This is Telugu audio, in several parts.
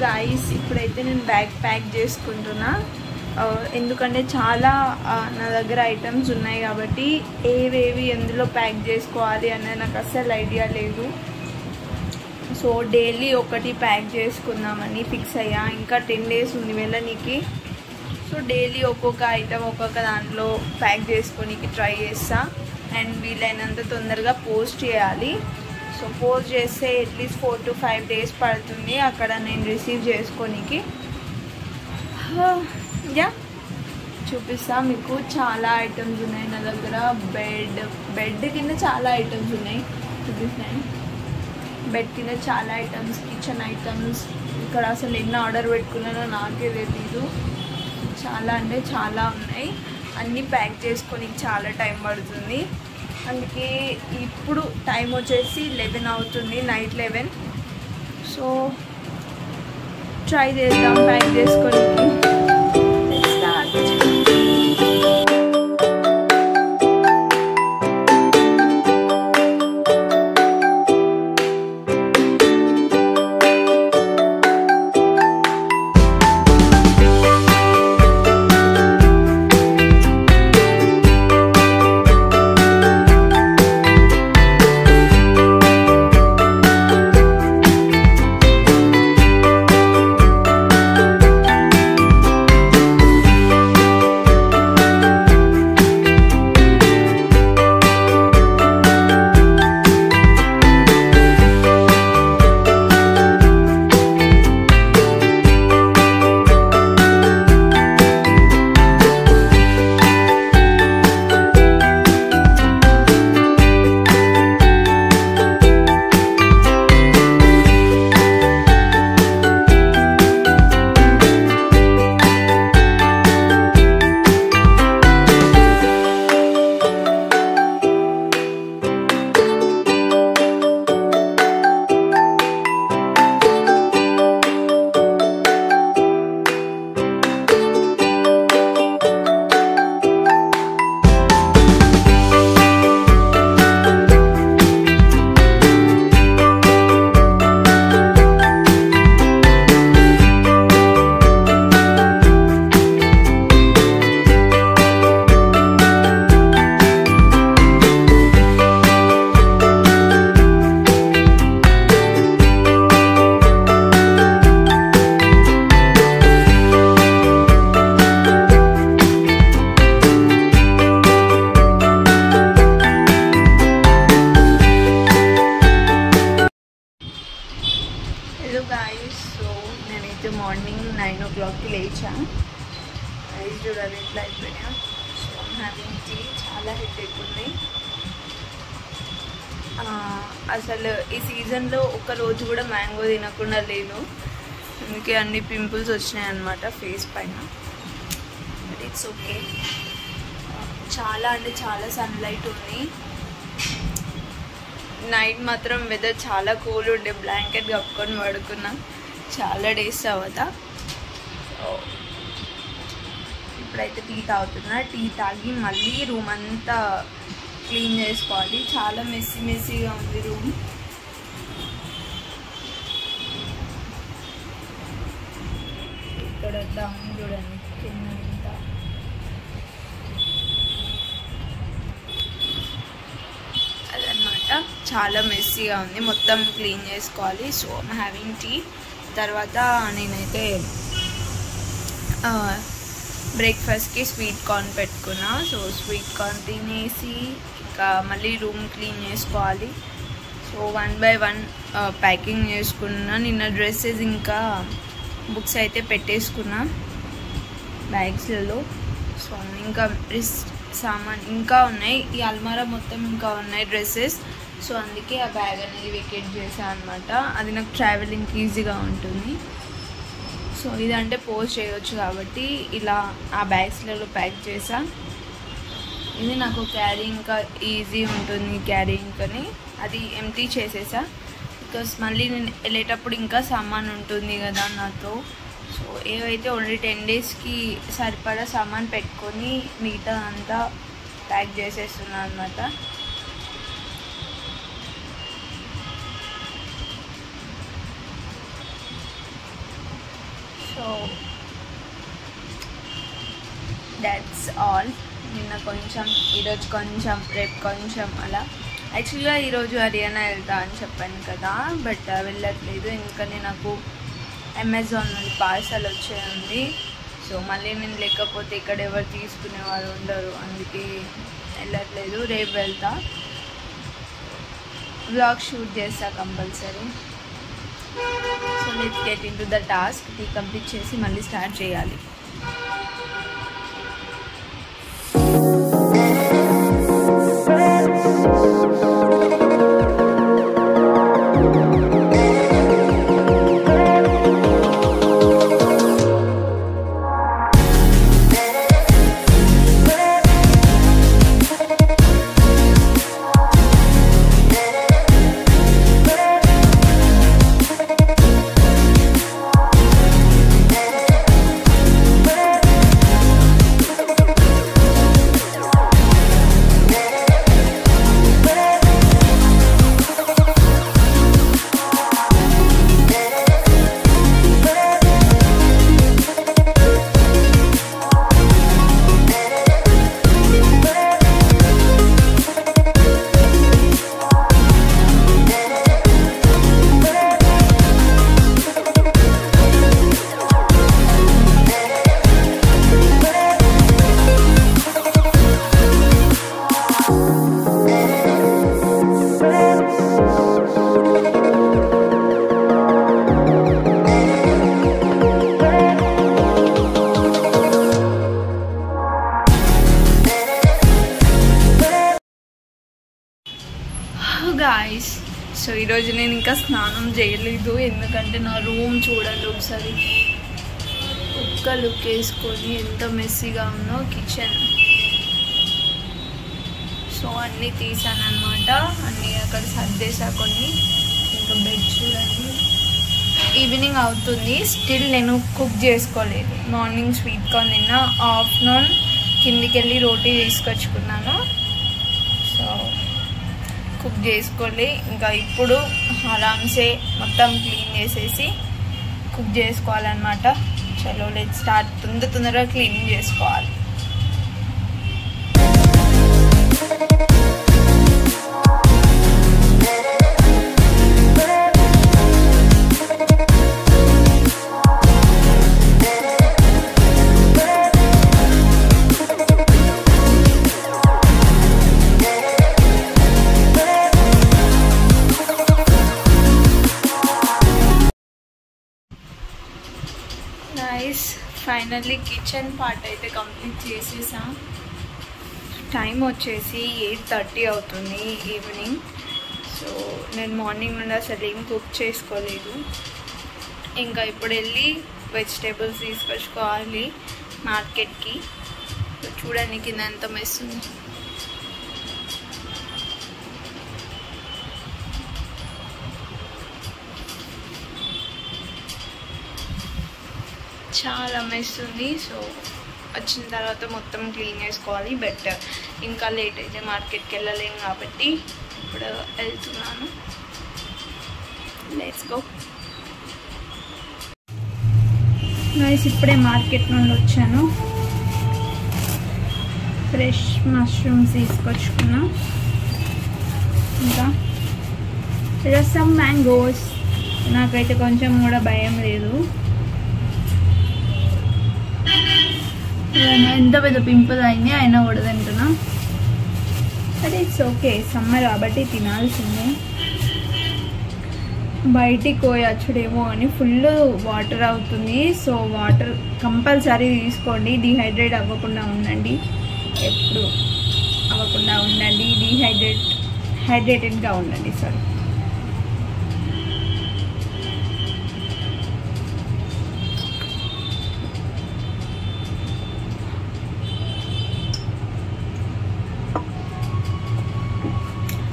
గాయ్స్ ఇప్పుడైతే నేను బ్యాగ్ ప్యాక్ చేసుకుంటున్నా. ఎందుకంటే చాలా నా దగ్గర ఐటమ్స్ ఉన్నాయి కాబట్టి ఏవేవి ఎందులో ప్యాక్ చేసుకోవాలి అనేది నాకు అస్సలు ఐడియా లేదు. సో డైలీ ఒకటి ప్యాక్ చేసుకుందామని ఫిక్స్ అయ్యా. ఇంకా 10 days ఉంది వెళ్ళనీకి. సో డైలీ ఒక్కొక్క ఐటమ్ ఒక్కొక్క దాంట్లో ప్యాక్ చేసుకోనికి ట్రై చేస్తా. అండ్ వీలైనంత తొందరగా పోస్ట్ చేయాలి. సో పోస్ట్ చేస్తే అట్లీస్ట్ 4 to 5 days పడుతుంది అక్కడ నేను రిసీవ్ చేసుకోనికి. యా చూపిస్తా మీకు. చాలా ఐటమ్స్ ఉన్నాయి నా దగ్గర. బెడ్ కింద చాలా ఐటమ్స్ ఉన్నాయి చూపిస్తాను. బెడ్ కింద చాలా ఐటమ్స్, కిచెన్ ఐటమ్స్. ఇక్కడ అసలు ఎన్ని ఆర్డర్ పెట్టుకున్నానో నాకే తెలీదు. చాలా అంటే చాలా ఉన్నాయి. అన్నీ ప్యాక్ చేసుకొని చాలా టైం పడుతుంది. అందుకే ఇప్పుడు టైం వచ్చేసి 11 అవుతుంది, నైట్ 11. సో ట్రై చేద్దాం ప్యాక్ చేసుకొని. మార్నింగ్ 9 o'clockకి లేచా. ఐస్ చూడాలి ఎట్లా అయిపోయినా. So having tea. చాలా హెడేక్ ఉంది అసలు. ఈ సీజన్లో ఒక్క రోజు కూడా మ్యాంగో తినకుండా లేను. అందుకే అన్ని పింపుల్స్ వచ్చినాయి అన్నమాట ఫేస్ పైన. But it's okay. చాలా అంటే చాలా సన్లైట్ ఉంది. నైట్ మాత్రం వెదర్ చాలా కూల్ ఉండే. బ్లాంకెట్ కప్పుకొని పడుకున్నా చాలా డేస్ తర్వాత. సో ఇప్పుడైతే టీ తాగుతున్నా. టీ తాగి మళ్ళీ రూమ్ అంతా క్లీన్ చేసుకోవాలి. చాలా మెస్సీగా ఉంది రూమ్. ఇక్కడ డౌన్ చూడండి కింద అంతా. అదనమాట చాలా మెస్సీగా ఉంది. మొత్తం క్లీన్ చేసుకోవాలి. So I'm having tea. తర్వాత నేనైతే బ్రేక్ఫాస్ట్కి స్వీట్ కార్న్ పెట్టుకున్నా. సో స్వీట్ కార్న్ తినేసి ఇంకా మళ్ళీ రూమ్ క్లీన్ చేసుకోవాలి. సో 1 by 1 ప్యాకింగ్ చేసుకున్నా. నిన్న డ్రెస్సెస్ ఇంకా బుక్స్ అయితే పెట్టేసుకున్నా బ్యాగ్స్లలో. సో ఇంకా సామాన్ ఇంకా ఉన్నాయి. ఈ అల్మారా మొత్తం ఇంకా ఉన్నాయి డ్రెస్సెస్. సో అందుకే ఆ బ్యాగ్ అనేది వెకేట్ చేశాను అనమాట. అది నాకు ట్రావెలింగ్కి ఈజీగా ఉంటుంది. సో ఇదంటే పోస్ట్ చేయవచ్చు కాబట్టి ఇలా ఆ బ్యాగ్స్లలో ప్యాక్ చేసా. ఇది నాకు క్యారీయింగ్ ఈజీ ఉంటుంది క్యారీయింగ్ అని. అది ఎంటీ చేసేసా. బికాస్ మళ్ళీ నేను వెళ్ళేటప్పుడు ఇంకా సామాన్ ఉంటుంది కదా నాతో. సో ఏవైతే ఓన్లీ 10 daysకి సరిపడా సామాన్ పెట్టుకొని మిగతా అంతా ప్యాక్ చేసేస్తున్నాను అన్నమాట. So that's all. నిన్న కొంచెం, ఈరోజు కొంచెం, రేపు కొంచెం అలా. యాక్చువల్గా ఈరోజు హర్యానా వెళ్తా అని చెప్పాను కదా, బట్ వెళ్ళట్లేదు. ఎందుకని నాకు అమెజాన్ నుండి పార్సల్ వచ్చేది. సో మళ్ళీ నేను లేకపోతే ఇక్కడ ఎవరు తీసుకునే వాళ్ళు ఉండరు, అందుకే వెళ్ళట్లేదు. రేపు వెళ్తా, వ్లాగ్ షూట్ చేస్తా compulsory. So let's get in to the task. ఇది కంప్లీట్ చేసి మళ్ళీ స్టార్ట్ చేయాలి. గాయ్స్, సో ఈరోజు నేను ఇంకా స్నానం చేయలేదు. ఎందుకంటే నా రూమ్ చూడండి ఒకసారి, ఒక్క లుక్ వేసుకొని ఎంత మెస్సీగా ఉందో కిచెన్. సో అన్నీ తీసాను అనమాట, అన్నీ అక్కడ సర్దేసా కొన్ని. ఇంకా బెడ్ చూడండి. ఈవినింగ్ అవుతుంది, స్టిల్ నేను కుక్ చేసుకోలేదు. మార్నింగ్ స్వీట్ కార్న్ తిన్నా, ఆఫ్టర్నూన్ కిందికి వెళ్ళి రోటీ తీసుకొచ్చుకున్నాను. సో కుక్ చేసుకోలే. ఇంకా ఇప్పుడు ఆరామ్సే మొత్తం క్లీన్ చేసేసి కుక్ చేసుకోవాలన్నమాట. చలో లెట్స్ స్టార్ట్. తొందరగా క్లీనింగ్ చేసుకోవాలి. ఫైనల్లీ కిచెన్ పార్ట్ అయితే కంప్లీట్ చేసేసాం. టైం వచ్చేసి 8:30 అవుతుంది ఈవినింగ్. సో నేను మార్నింగ్ నుండి అసలు ఏం కుక్ చేసుకోలేదు. ఇంకా ఇప్పుడు వెళ్ళి వెజిటేబుల్స్ తీసుకొచ్చుకోవాలి మార్కెట్కి. చూడండి కింద ఎంత మెస్ ఉంది. చాలా మెస్ ఉంది. సో వచ్చిన తర్వాత మొత్తం క్లీన్ చేసుకోవాలి. బట్ ఇంకా లేట్ అయితే మార్కెట్కి వెళ్ళలేము కాబట్టి ఇప్పుడు వెళ్తున్నాను. Let's go. గైస్, ఇప్పుడే మార్కెట్ నుండి వచ్చాను. ఫ్రెష్ మష్రూమ్స్ తీసుకొచ్చుకున్నా, ఇంకా రసం మ్యాంగోస్. నాకైతే కొంచెం కూడా భయం లేదు. ఎంత పెద్ద పింపుల్ అయింది అయినా కూడా తింటున్నా. బట్ ఇట్స్ ఓకే, సమ్మర్ కాబట్టి తినాల్సిందే. బయటికి పోయచ్చుడేమో అని ఫుల్ వాటర్ అవుతుంది. సో వాటర్ కంపల్సరీ తీసుకోండి. డిహైడ్రేట్ అవ్వకుండా ఉండండి, ఎప్పుడు అవ్వకుండా ఉండండి. హైడ్రేటెడ్గా ఉండండి. సారీ.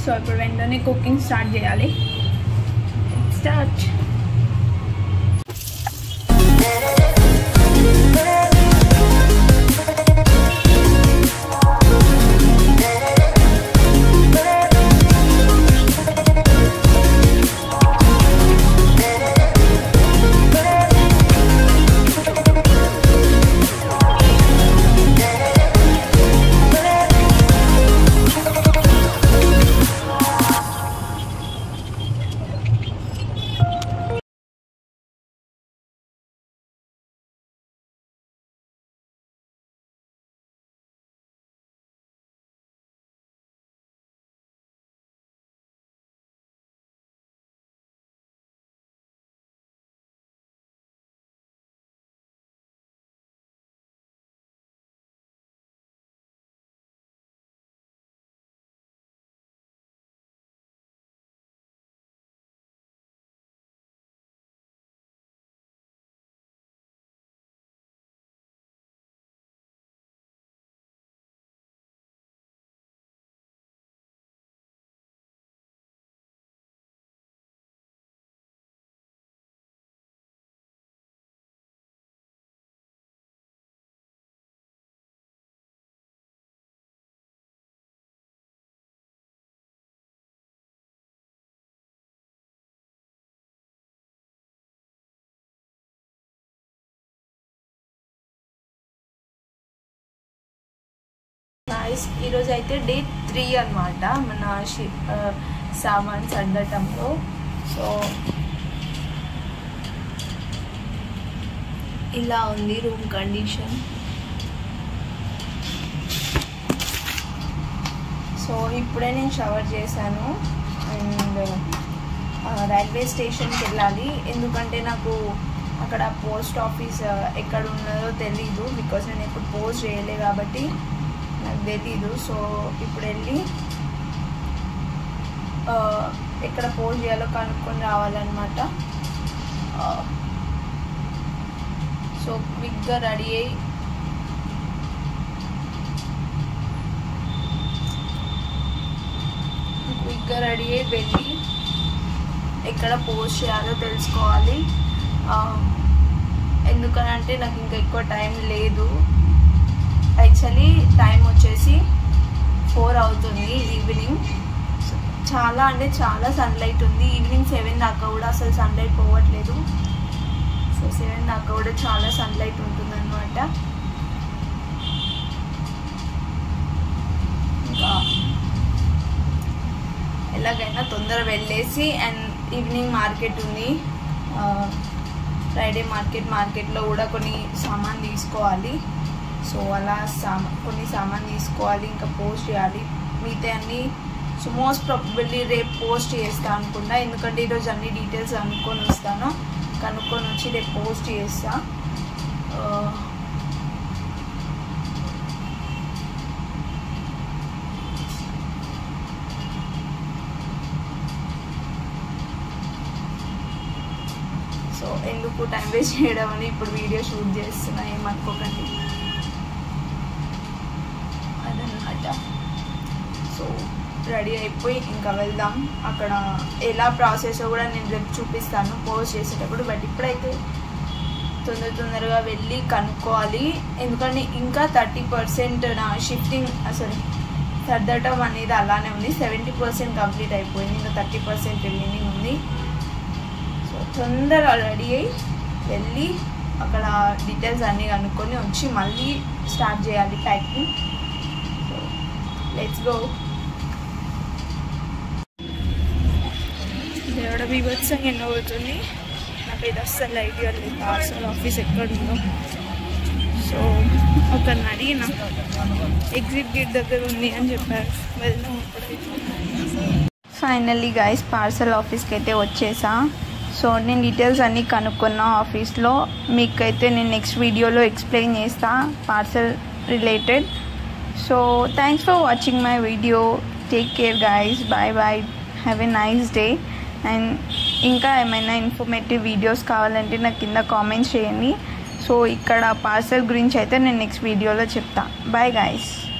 సో ఇప్పుడు వెంటనే కుకింగ్ స్టార్ట్ చేయాలి. స్టార్ట్. గాయస్, ఈరోజు అయితే డే 3 అనమాట మన సామాన్ సర్దటంలో. సో ఇలా ఉంది రూమ్ కండిషన్. సో ఇప్పుడే నేను షవర్ చేశాను అండ్ రైల్వే స్టేషన్కి వెళ్ళాలి. ఎందుకంటే నాకు అక్కడ పోస్ట్ ఆఫీస్ ఎక్కడ ఉన్నదో తెలీదు, బికాజ్ నేను ఎప్పుడు పోస్ట్ చేయలే కాబట్టి నాకు తెలీదు. సో ఇప్పుడు వెళ్ళి ఎక్కడ పోస్ట్ చేయాలో కనుక్కొని రావాలన్నమాట. సో క్విక్గా రెడీ అయ్యి వెళ్ళి ఎక్కడ పోస్ట్ చేయాలో తెలుసుకోవాలి. ఎందుకనంటే నాకు ఇంకా ఎక్కువ టైం లేదు. యాక్చువల్లీ టైం వచ్చేసి 4 అవుతుంది ఈవినింగ్. చాలా అంటే చాలా సన్లైట్ ఉంది. ఈవినింగ్ 7 దాకా కూడా అసలు సన్లైట్ పోవట్లేదు. సో 7 దాకా కూడా చాలా సన్లైట్ ఉంటుంది అన్నమాట. ఇంకా ఎలాగైనా తొందర వెళ్ళేసి, అండ్ ఈవినింగ్ మార్కెట్ ఉంది, ఫ్రైడే మార్కెట్లో కూడా కొన్ని సామాన్ తీసుకోవాలి. సో అలా కొన్ని సామాన్ తీసుకోవాలి, ఇంకా పోస్ట్ చేయాలి. మిగతా అన్నీ సో మోస్ట్ ప్రాబబ్లీ రేపు పోస్ట్ చేస్తా అనుకుంటా. ఎందుకంటే ఈరోజు అన్ని డీటెయిల్స్ కనుక్కొని వచ్చి రేపు పోస్ట్ చేస్తా. సో ఎందుకు టైం వేస్ట్ చేయడం అని ఇప్పుడు వీడియో షూట్ చేస్తున్నా, ఏమనుకోకండి అదన్నమాట. సో రెడీ అయిపోయి ఇంకా వెళ్దాం. అక్కడ ఎలా ప్రాసెస్ కూడా నేను రేపు చూపిస్తాను పోస్ట్ చేసేటప్పుడు. బట్ ఇప్పుడైతే తొందరగా వెళ్ళి కనుక్కోవాలి. ఎందుకంటే ఇంకా 30% నా షిఫ్టింగ్ సర్దటం అనేది అలానే ఉంది. 70% కంప్లీట్ అయిపోయింది, ఇంకా 30% రిమైనింగ్ ఉంది. సో తొందరగా రెడీ అయ్యి వెళ్ళి అక్కడ డీటెయిల్స్ అన్నీ కనుక్కొని వచ్చి మళ్ళీ స్టార్ట్ చేయాలి ప్యాకింగ్. So let's go. దేవుడ బీభత్సంగా ఎన్నో అవుతుంది. నాకు ఇది అస్సలు ఐడియా లేదు పార్సల్ ఆఫీస్ ఎక్కడుందో. సో ఒకరిని అడిగిన ఎగ్జిట్ గేట్ దగ్గర ఉంది అని చెప్పారు. వెళ్దాం. ఫైనల్లీ గైస్ పార్సల్ ఆఫీస్కి అయితే వచ్చేసా. సో నేను డీటెయిల్స్ అన్నీ కనుక్కున్నా ఆఫీస్లో. మీకైతే నేను నెక్స్ట్ వీడియోలో ఎక్స్ప్లెయిన్ చేస్తా parcel related. So thanks for watching my video. Take care guys. Bye. Have a nice day. And ఇంకా ఏమైనా ఇన్ఫర్మేటివ్ వీడియోస్ కావాలంటే నాకు కింద కామెంట్స్ చేయండి. సో ఇక్కడ పార్సల్ గురించి అయితే నేను నెక్స్ట్ వీడియోలో చెప్తా. Bye guys.